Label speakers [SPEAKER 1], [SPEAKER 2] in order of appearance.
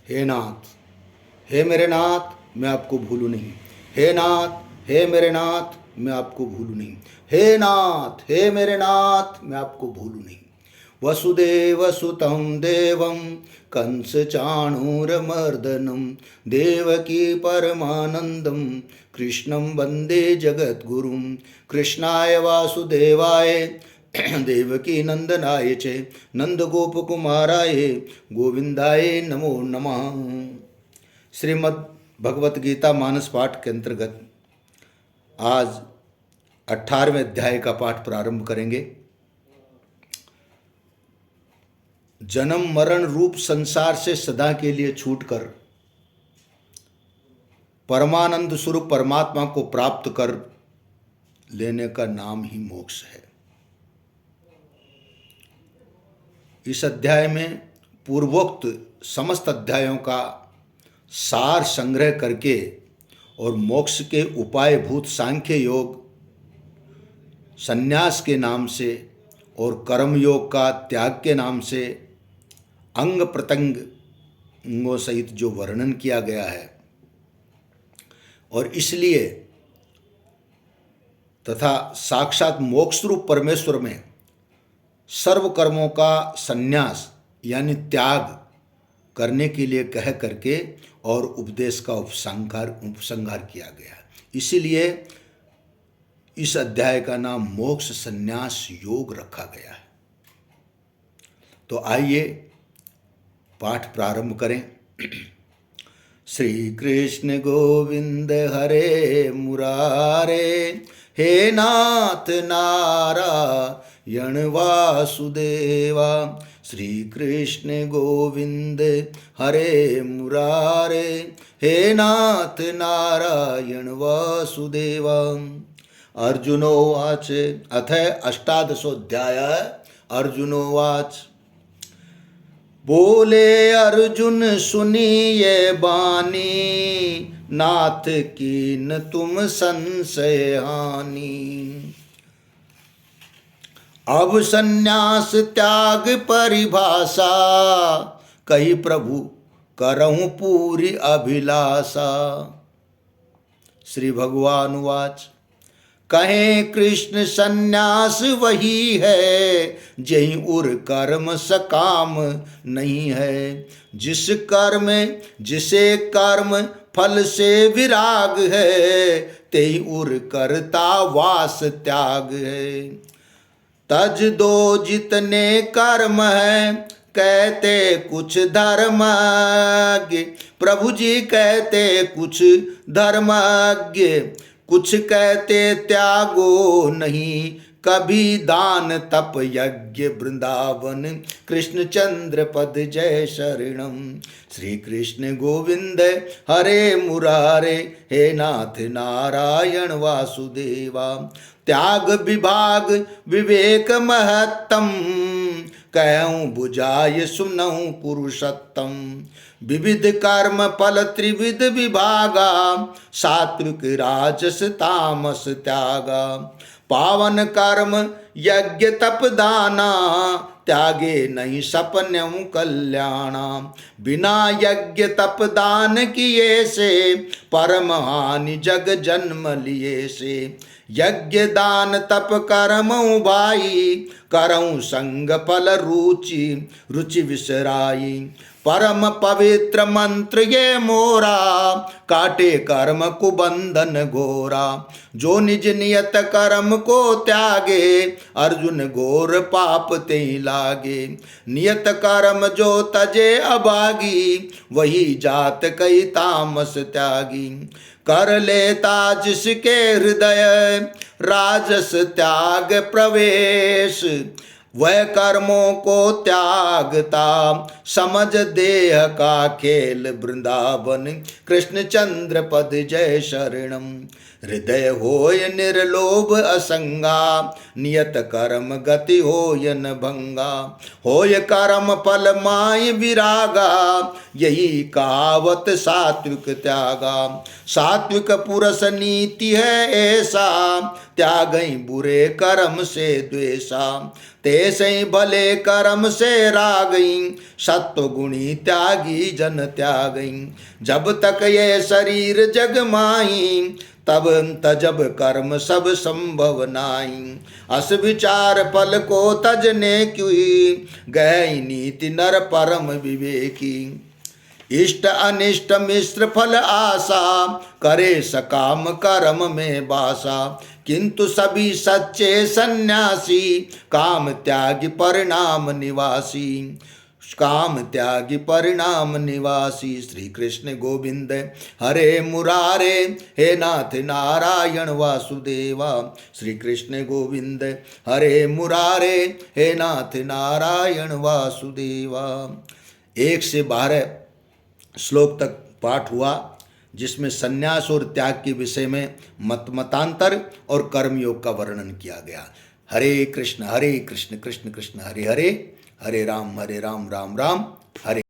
[SPEAKER 1] हे नाथ, हे मेरे नाथ, मैं आपको भूलूँ नहीं। हे नाथ, हे मेरे नाथ, मैं आपको भूलूँ नहीं। हे नाथ, हे मेरे नाथ, मैं आपको भूलूँ नहीं। वसुदेव सुतं देवं कंस चाणूरमर्दनं देवकी परमानंदं कृष्णं वंदे जगद्गुरुं। कृष्णाय वासुदेवाय देवकी नंदनाय च नंदगोपकुमाराय गोविंदाय नमो नमः। श्रीमद् भगवत गीता मानस पाठ के अंतर्गत आज 18वें अध्याय का पाठ प्रारंभ करेंगे। जन्म मरण रूप संसार से सदा के लिए छूटकर परमानंद स्वरूप परमात्मा को प्राप्त कर लेने का नाम ही मोक्ष है। इस अध्याय में पूर्वोक्त समस्त अध्यायों का सार संग्रह करके और मोक्ष के उपायभूत सांख्य योग, संन्यास के नाम से और कर्म योग का त्याग के नाम से अंग प्रत्यंगों सहित जो वर्णन किया गया है, और इसलिए तथा साक्षात मोक्ष रूप परमेश्वर में सर्व कर्मों का संन्यास यानी त्याग करने के लिए कह करके और उपदेश का उपसंहार किया गया। इसीलिए इस अध्याय का नाम मोक्ष संन्यास योग रखा गया है। तो आइए पाठ प्रारंभ करें। श्री कृष्ण गोविंद हरे मुरारे, हे नाथ नारायण वासुदेवा। श्री कृष्ण गोविंद हरे मुरारे, हे नाथ नारायण वासुदेवा। अर्जुनोवाच। अथ अष्टादशोऽध्याय। अर्जुनोवाच। बोले अर्जुन सुनिए बानी, नाथ कीन तुम संशय हानि। अब संन्यास त्याग परिभाषा, कही प्रभु करहूं पूरी अभिलाषा। श्री भगवान वाच। कहे कृष्ण संन्यास वही है, जहीं उर कर्म सकाम नहीं है। जिसे कर्म फल से विराग है, तेई उर करता वास त्याग है। तज दो जितने कर्म है, कहते कुछ धर्मज्ञ। प्रभु जी कहते कुछ धर्मज्ञ, कुछ कहते त्यागो नहीं। कभी दान तप यज्ञ वृंदावन, कृष्ण चंद्र पद जय शरणम। श्री कृष्ण गोविंद हरे मुरारे, हे नाथ नारायण वासुदेवा। त्याग विभाग विवेक महत्तम, कहूँ बुझाय सुनहु पुरुषोत्तम। विविध कर्म फल त्रिविध विभागा, सात्विक राजस तामस त्यागा। पावन कर्म यज्ञ तप दाना, त्यागे नहीं सपन्यु कल्याणा। बिना यज्ञ तप दान किए से, परम हानि जग जन्म लिए से। यज्ञ दान तप करमु भाई, करऊं संग फल रुचि रुचि विसराई। परम पवित्र मंत्र ये मोरा, काटे कर्म कुबंधन घोरा। जो निज नियत कर्म को त्यागे, अर्जुन घोर पाप ते लागे। नियत कर्म जो तजे अभागी, वही जात कई तामस त्यागी। कर लेता जिसके हृदय, राजस त्याग प्रवेश। वह कर्मों को त्यागता, समझ देह का खेल वृंदावन, कृष्ण चंद्र पद जय शरणम। हृदय होय निर्लोभ असंगा, नियत कर्म गति होय न भंगा। होय कर्म फल माय विरागा, यही कहावत सात्विक त्यागा। सात्विक पुरुष नीति है ऐसा, त्यागई बुरे कर्म से द्वेषा। तेसई भले कर्म से रागई, सत्व गुणी त्यागी जन त्यागई। जब तक ये शरीर जग माई, तब तजब कर्म सब संभव नाई। अस विचार फल को तजने क्यों, गई नीति नर परम विवेकी। इष्ट अनिष्ट मिश्र फल आशा, करे सकाम कर्म में बासा। किंतु सभी सच्चे सन्यासी, काम त्यागी परिणाम निवासी। काम त्यागी परिणाम निवासी। श्री कृष्ण गोविंद हरे मुरारे, हे नाथ नारायण वासुदेवा। श्री कृष्ण गोविंद हरे मुरारे, हे नाथ नारायण वासुदेवा। 1 से 12 श्लोक तक पाठ हुआ, जिसमें संन्यास और त्याग के विषय में मतांतर और कर्मयोग का वर्णन किया गया। हरे कृष्ण कृष्ण कृष्ण हरे हरे, हरे राम राम राम हरे।